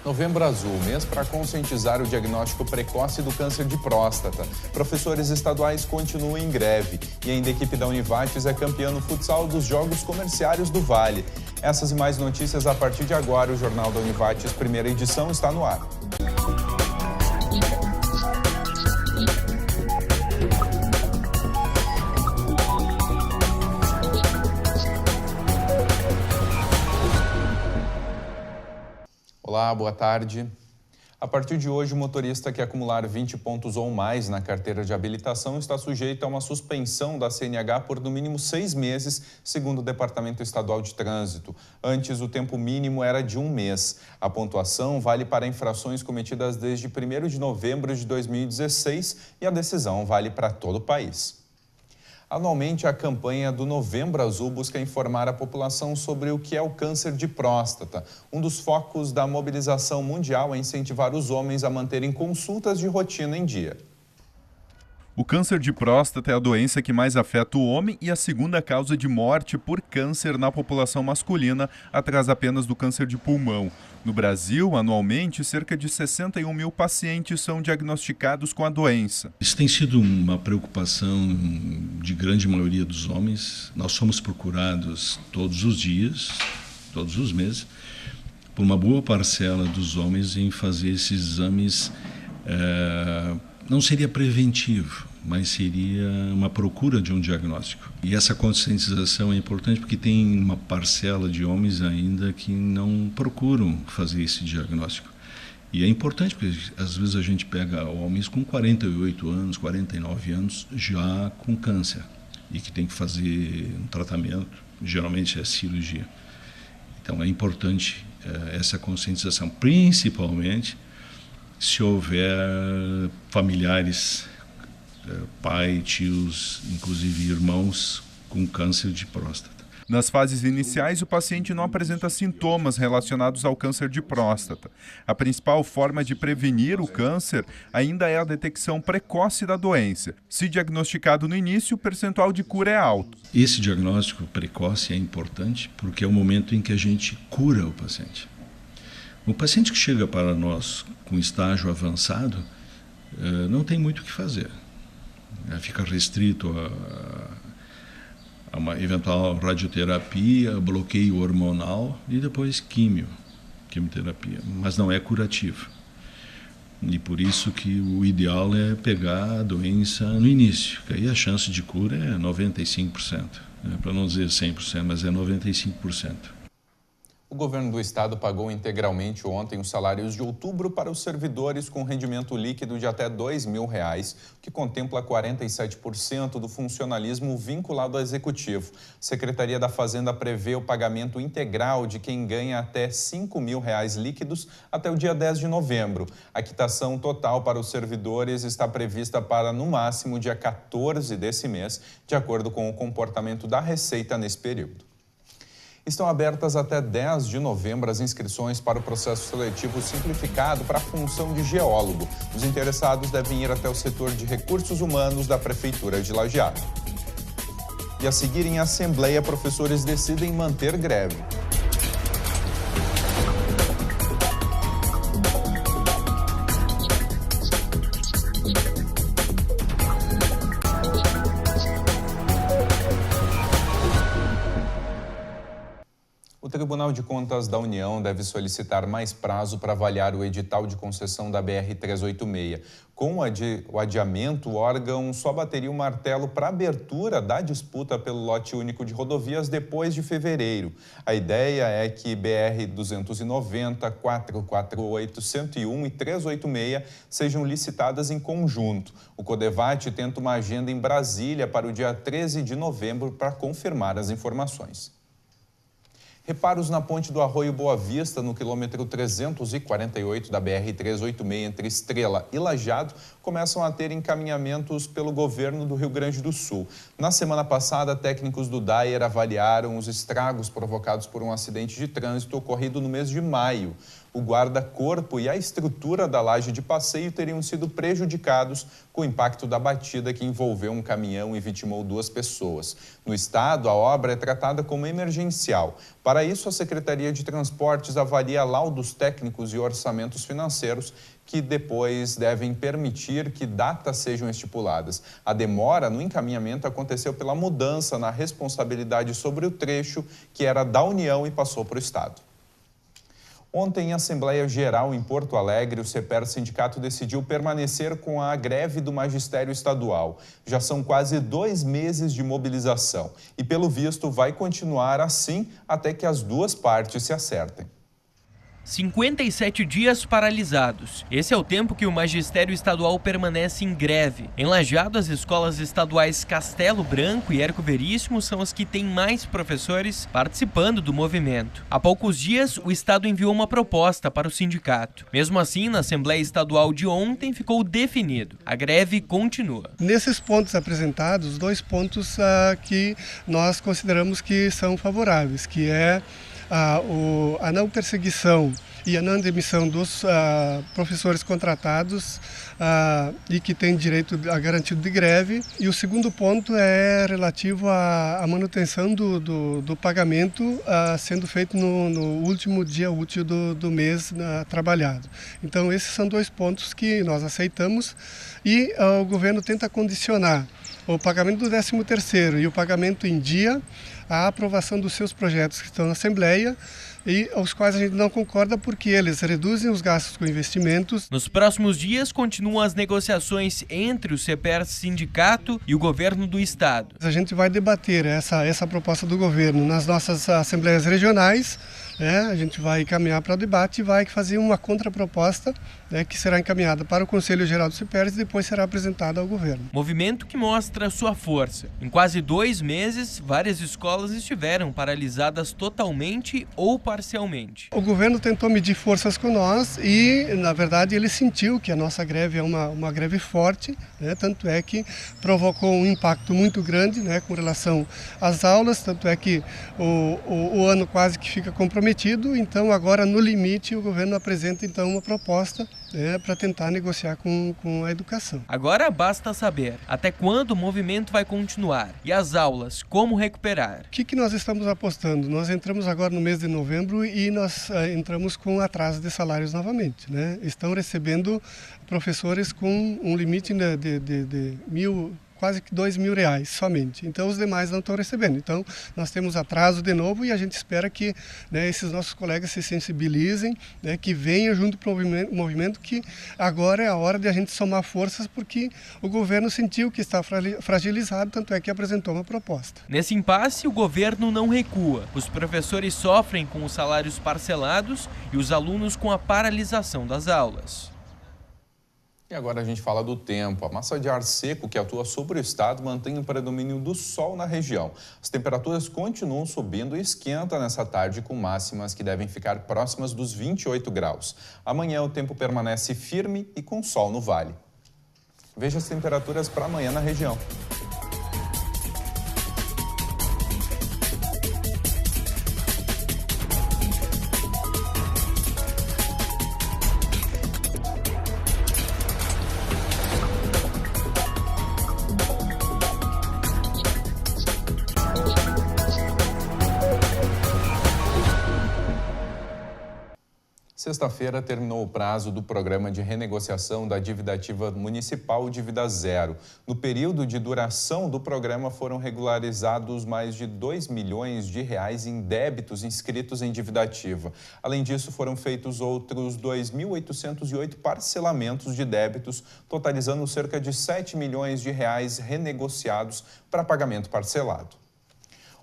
Novembro Azul, mês para conscientizar o diagnóstico precoce do câncer de próstata. Professores estaduais continuam em greve e ainda a equipe da Univates é campeã no futsal dos Jogos Comerciários do Vale. Essas e mais notícias a partir de agora. O Jornal da Univates, primeira edição, está no ar. Olá, boa tarde. A partir de hoje, o motorista que acumular 20 pontos ou mais na carteira de habilitação está sujeito a uma suspensão da CNH por no mínimo 6 meses, segundo o Departamento Estadual de Trânsito. Antes, o tempo mínimo era de 1 mês. A pontuação vale para infrações cometidas desde 1º de novembro de 2016 e a decisão vale para todo o país. Anualmente, a campanha do Novembro Azul busca informar a população sobre o que é o câncer de próstata. Um dos focos da mobilização mundial é incentivar os homens a manterem consultas de rotina em dia. O câncer de próstata é a doença que mais afeta o homem e a segunda causa de morte por câncer na população masculina, atrás apenas do câncer de pulmão. No Brasil, anualmente, cerca de 61 mil pacientes são diagnosticados com a doença. Isso tem sido uma preocupação de grande maioria dos homens. Nós somos procurados todos os dias, todos os meses, por uma boa parcela dos homens em fazer esses exames. Não seria preventivo, mas seria uma procura de um diagnóstico. E essa conscientização é importante porque tem uma parcela de homens ainda que não procuram fazer esse diagnóstico. E é importante porque às vezes a gente pega homens com 48 anos, 49 anos já com câncer e que tem que fazer um tratamento, geralmente é cirurgia. Então é importante essa conscientização, principalmente se houver familiares, pai, tios, inclusive irmãos com câncer de próstata. Nas fases iniciais, o paciente não apresenta sintomas relacionados ao câncer de próstata. A principal forma de prevenir o câncer ainda é a detecção precoce da doença. Se diagnosticado no início, o percentual de cura é alto. Esse diagnóstico precoce é importante porque é o momento em que a gente cura o paciente. O paciente que chega para nós com estágio avançado não tem muito o que fazer. Fica restrito a uma eventual radioterapia, bloqueio hormonal e depois quimioterapia, mas não é curativo. E por isso que o ideal é pegar a doença no início, que aí a chance de cura é 95%, para não dizer 100%, mas é 95%. O governo do estado pagou integralmente ontem os salários de outubro para os servidores com rendimento líquido de até R$ 2.000, que contempla 47% do funcionalismo vinculado ao executivo. A Secretaria da Fazenda prevê o pagamento integral de quem ganha até R$ 5.000 líquidos até o dia 10 de novembro. A quitação total para os servidores está prevista para, no máximo, dia 14 desse mês, de acordo com o comportamento da Receita nesse período. Estão abertas até 10 de novembro as inscrições para o processo seletivo simplificado para a função de geólogo. Os interessados devem ir até o setor de recursos humanos da Prefeitura de Lajeado. E a seguir em assembleia, professores decidem manter greve. O Tribunal de Contas da União deve solicitar mais prazo para avaliar o edital de concessão da BR-386. Com o adiamento, o órgão só bateria o martelo para a abertura da disputa pelo lote único de rodovias depois de fevereiro. A ideia é que BR-290, 448, 101 e 386 sejam licitadas em conjunto. O Codevate tenta uma agenda em Brasília para o dia 13 de novembro para confirmar as informações. Reparos na ponte do Arroio Boa Vista, no quilômetro 348 da BR-386, entre Estrela e Lajeado, começam a ter encaminhamentos pelo governo do Rio Grande do Sul. Na semana passada, técnicos do DAER avaliaram os estragos provocados por um acidente de trânsito ocorrido no mês de maio. O guarda-corpo e a estrutura da laje de passeio teriam sido prejudicados com o impacto da batida que envolveu um caminhão e vitimou 2 pessoas. No estado, a obra é tratada como emergencial. Para isso, a Secretaria de Transportes avalia laudos técnicos e orçamentos financeiros que depois devem permitir que datas sejam estipuladas. A demora no encaminhamento aconteceu pela mudança na responsabilidade sobre o trecho que era da União e passou para o estado. Ontem, em Assembleia Geral em Porto Alegre, o CEPER Sindicato decidiu permanecer com a greve do magistério estadual. Já são quase 2 meses de mobilização e, pelo visto, vai continuar assim até que as duas partes se acertem. 57 dias paralisados. Esse é o tempo que o magistério estadual permanece em greve. Em Lajeado, as escolas estaduais Castelo Branco e Herco Veríssimo são as que têm mais professores participando do movimento. Há poucos dias, o estado enviou uma proposta para o sindicato. Mesmo assim, na Assembleia Estadual de ontem, ficou definido. A greve continua. Nesses pontos apresentados, 2 pontos que nós consideramos que são favoráveis, que é a não perseguição e a não demissão dos professores contratados e que têm direito a garantido de greve. E o segundo ponto é relativo à manutenção do pagamento sendo feito no último dia útil do mês trabalhado. Então, esses são 2 pontos que nós aceitamos e o governo tenta condicionar o pagamento do 13º e o pagamento em dia à aprovação dos seus projetos que estão na Assembleia e aos quais a gente não concorda porque eles reduzem os gastos com investimentos. Nos próximos dias continuam as negociações entre o CEPER Sindicato e o governo do estado. A gente vai debater essa proposta do governo nas nossas assembleias regionais. A gente vai encaminhar para o debate e vai fazer uma contraproposta que será encaminhada para o Conselho Geral do CEPER e depois será apresentada ao governo. Movimento que mostra sua força. Em quase 2 meses, várias escolas estiveram paralisadas totalmente ou parcialmente. O governo tentou medir forças com nós e, na verdade, ele sentiu que a nossa greve é uma greve forte, tanto é que provocou um impacto muito grande com relação às aulas, tanto é que o ano quase que fica comprometido. Então, agora, no limite, o governo apresenta então uma proposta para tentar negociar com a educação. Agora basta saber até quando o movimento vai continuar e as aulas, como recuperar. O que nós estamos apostando? Nós entramos agora no mês de novembro e nós entramos com atraso de salários novamente. Estão recebendo professores com um limite de quase que R$2.000 somente. Então, os demais não estão recebendo. Então, nós temos atraso de novo e a gente espera que esses nossos colegas se sensibilizem, que venham junto para o movimento, que agora é a hora de a gente somar forças, porque o governo sentiu que está fragilizado, tanto é que apresentou uma proposta. Nesse impasse, o governo não recua. Os professores sofrem com os salários parcelados e os alunos com a paralisação das aulas. E agora a gente fala do tempo. A massa de ar seco que atua sobre o estado mantém o predomínio do sol na região. As temperaturas continuam subindo e esquenta nessa tarde com máximas que devem ficar próximas dos 28 graus. Amanhã o tempo permanece firme e com sol no vale. Veja as temperaturas para amanhã na região. Sexta-feira terminou o prazo do programa de renegociação da dívida ativa municipal Dívida Zero. No período de duração do programa foram regularizados mais de R$2 milhões em débitos inscritos em dívida ativa. Além disso, foram feitos outros 2.808 parcelamentos de débitos, totalizando cerca de R$7 milhões renegociados para pagamento parcelado.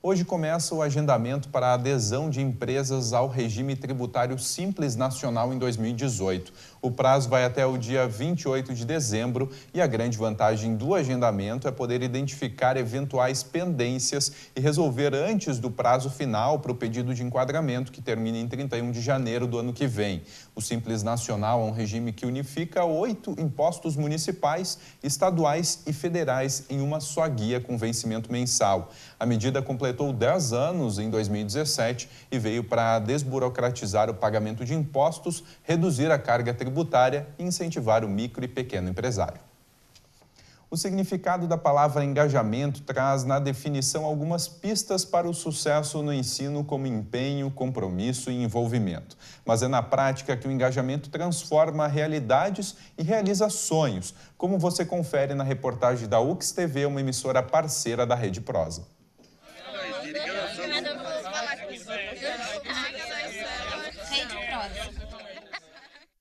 Hoje começa o agendamento para a adesão de empresas ao regime tributário Simples Nacional em 2018. O prazo vai até o dia 28 de dezembro e a grande vantagem do agendamento é poder identificar eventuais pendências e resolver antes do prazo final para o pedido de enquadramento, que termina em 31 de janeiro do ano que vem. O Simples Nacional é um regime que unifica 8 impostos municipais, estaduais e federais em uma só guia com vencimento mensal. A medida completou 10 anos em 2017 e veio para desburocratizar o pagamento de impostos, reduzir a carga tributária e incentivar o micro e pequeno empresário. O significado da palavra engajamento traz na definição algumas pistas para o sucesso no ensino, como empenho, compromisso e envolvimento. Mas é na prática que o engajamento transforma realidades e realiza sonhos, como você confere na reportagem da UX TV, uma emissora parceira da Rede Prosa.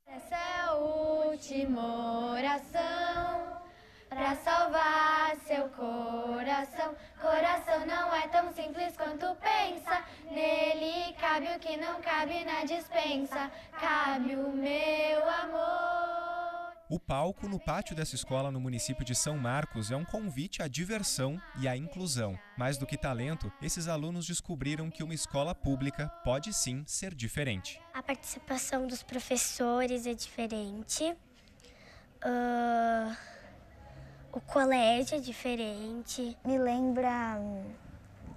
Essa é a última oração para salvar seu coração. Coração não é tão simples quanto pensa. Nele cabe o que não cabe na despensa. Cabe o meu amor. O palco no pátio dessa escola no município de São Marcos é um convite à diversão e à inclusão. Mais do que talento, esses alunos descobriram que uma escola pública pode sim ser diferente. A participação dos professores é diferente. O colégio é diferente. Me lembra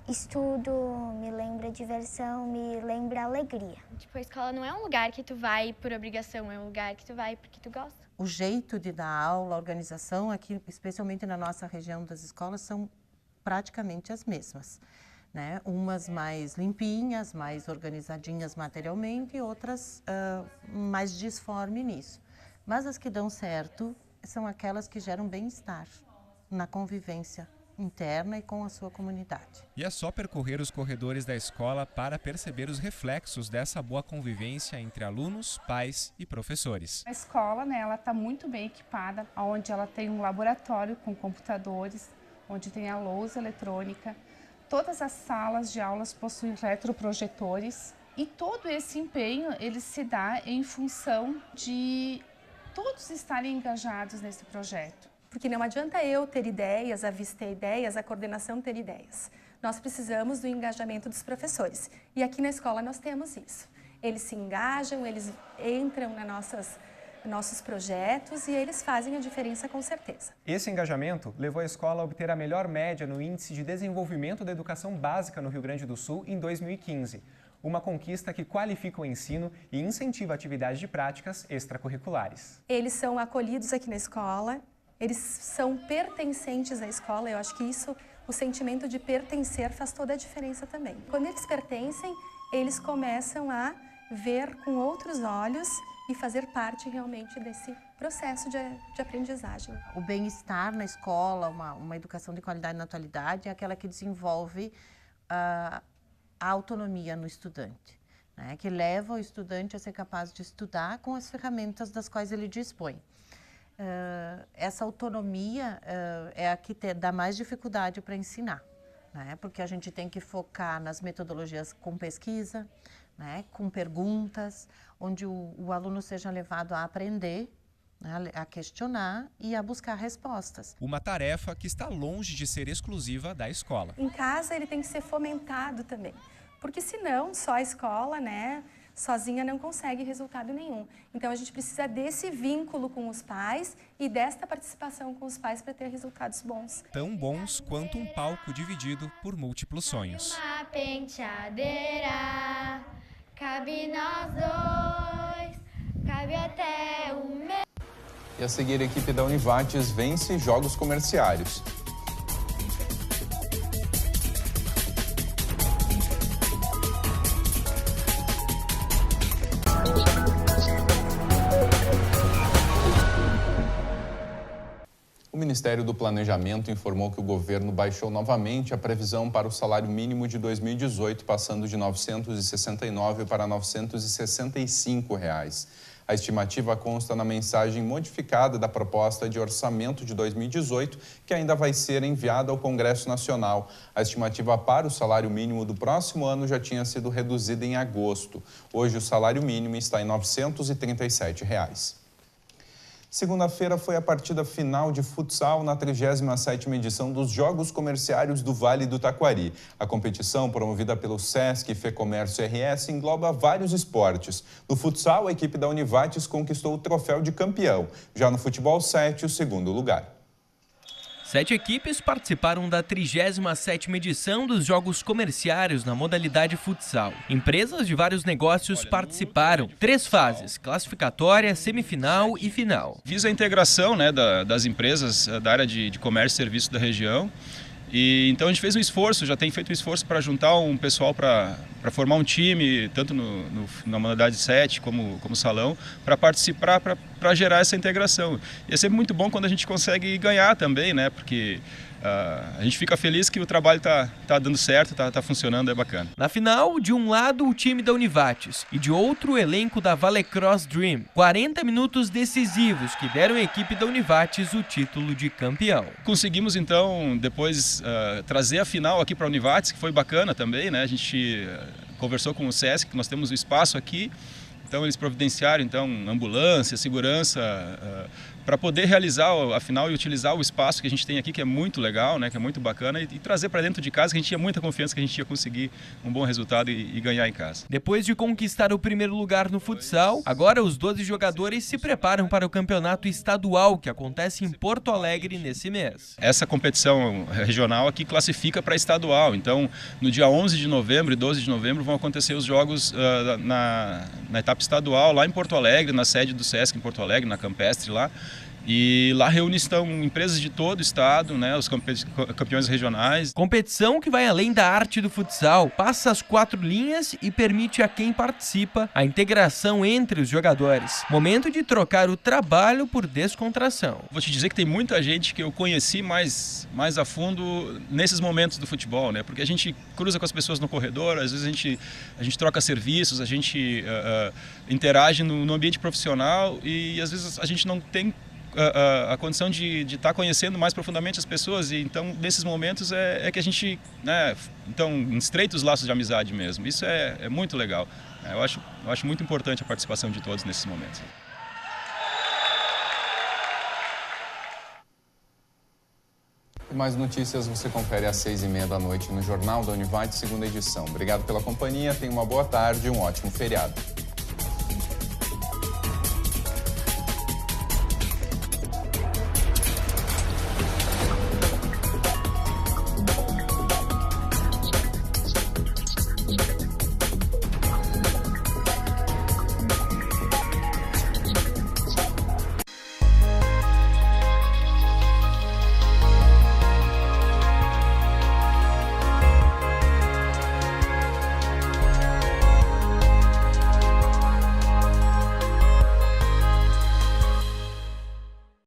estudo, me lembra diversão, me lembra alegria. Tipo, a escola não é um lugar que tu vai por obrigação, é um lugar que tu vai porque tu gosta. O jeito de dar aula, a organização aqui, especialmente na nossa região das escolas, são praticamente as mesmas, né? Umas mais limpinhas, mais organizadinhas materialmente e outras mais disforme nisso. Mas as que dão certo são aquelas que geram bem-estar na convivência interna e com a sua comunidade. E é só percorrer os corredores da escola para perceber os reflexos dessa boa convivência entre alunos, pais e professores. A escola, né, ela está muito bem equipada, onde ela tem um laboratório com computadores, onde tem a lousa eletrônica. Todas as salas de aulas possuem retroprojetores e todo esse empenho ele se dá em função de todos estarem engajados nesse projeto. Porque não adianta eu ter ideias, a Vice ter ideias, a coordenação ter ideias. Nós precisamos do engajamento dos professores. E aqui na escola nós temos isso. Eles se engajam, eles entram nas nossos projetos e eles fazem a diferença com certeza. Esse engajamento levou a escola a obter a melhor média no Índice de Desenvolvimento da Educação Básica no Rio Grande do Sul em 2015. Uma conquista que qualifica o ensino e incentiva atividades de práticas extracurriculares. Eles são acolhidos aqui na escola. Eles são pertencentes à escola, eu acho que isso, o sentimento de pertencer faz toda a diferença também. Quando eles pertencem, eles começam a ver com outros olhos e fazer parte realmente desse processo de aprendizagem. O bem-estar na escola, uma educação de qualidade na atualidade, é aquela que desenvolve a autonomia no estudante, né? Que leva o estudante a ser capaz de estudar com as ferramentas das quais ele dispõe. Essa autonomia é a que dá mais dificuldade para ensinar, né? Porque a gente tem que focar nas metodologias com pesquisa, né? Com perguntas, onde o aluno seja levado a aprender, né? A questionar e a buscar respostas. Uma tarefa que está longe de ser exclusiva da escola. Em casa ele tem que ser fomentado também, porque senão só a escola, né? Sozinha não consegue resultado nenhum. Então a gente precisa desse vínculo com os pais e desta participação com os pais para ter resultados bons. Tão bons quanto um palco dividido por múltiplos sonhos. Uma penteadeira, cabe nós dois, cabe até o meu. E a seguir, a equipe da Univates vence jogos comerciários. O Ministério do Planejamento informou que o governo baixou novamente a previsão para o salário mínimo de 2018, passando de R$ 969 para R$ 965. A A estimativa consta na mensagem modificada da proposta de orçamento de 2018, que ainda vai ser enviada ao Congresso Nacional. A estimativa para o salário mínimo do próximo ano já tinha sido reduzida em agosto. Hoje o salário mínimo está em R$ 937. Segunda-feira foi a partida final de futsal na 37ª edição dos Jogos Comerciários do Vale do Taquari. A competição, promovida pelo SESC e FEComércio RS, engloba vários esportes. No futsal, a equipe da Univates conquistou o troféu de campeão. Já no futebol 7, o segundo lugar. 7 equipes participaram da 37ª edição dos Jogos Comerciários na modalidade futsal. Empresas de vários negócios participaram. 3 fases: classificatória, semifinal e final. Fiz a integração, das empresas da área de comércio e serviço da região. E então a gente fez um esforço, já tem feito um esforço para juntar um pessoal para formar um time, tanto na modalidade 7 como salão, para participar, para gerar essa integração. E é sempre muito bom quando a gente consegue ganhar também, né? Porque a gente fica feliz que o trabalho tá dando certo, tá funcionando, é bacana. Na final, de um lado o time da Univates e de outro o elenco da Valecross Dream. 40 minutos decisivos que deram à equipe da Univates o título de campeão. Conseguimos então depois trazer a final aqui para a Univates, que foi bacana também, né? A gente conversou com o SESC, que nós temos o espaço aqui. Então eles providenciaram ambulância, segurança, para poder realizar a final e utilizar o espaço que a gente tem aqui, que é muito legal, né, que é muito bacana, e trazer para dentro de casa, que a gente tinha muita confiança que a gente ia conseguir um bom resultado e ganhar em casa. Depois de conquistar o primeiro lugar no futsal, agora os 12 jogadores se preparam para o campeonato estadual, que acontece em Porto Alegre nesse mês. Essa competição regional aqui classifica para estadual, então no dia 11 de novembro e 12 de novembro vão acontecer os jogos na etapa estadual, lá em Porto Alegre, na sede do SESC em Porto Alegre, na Campestre lá. E lá estão empresas de todo o estado, né, os campeões regionais. Competição que vai além da arte do futsal, passa as 4 linhas e permite a quem participa a integração entre os jogadores. Momento de trocar o trabalho por descontração. Vou te dizer que tem muita gente que eu conheci mais a fundo nesses momentos do futebol, né? Porque a gente cruza com as pessoas no corredor, às vezes a gente troca serviços, a gente interage no ambiente profissional e às vezes a gente não tem a condição de estar conhecendo mais profundamente as pessoas, e então nesses momentos é que a gente, né, então estreita os laços de amizade mesmo. Isso é muito legal. Eu acho muito importante a participação de todos nesses momentos. Mais notícias você confere às 6h30 da noite no Jornal da Univates, segunda edição. Obrigado pela companhia, tenha uma boa tarde e um ótimo feriado.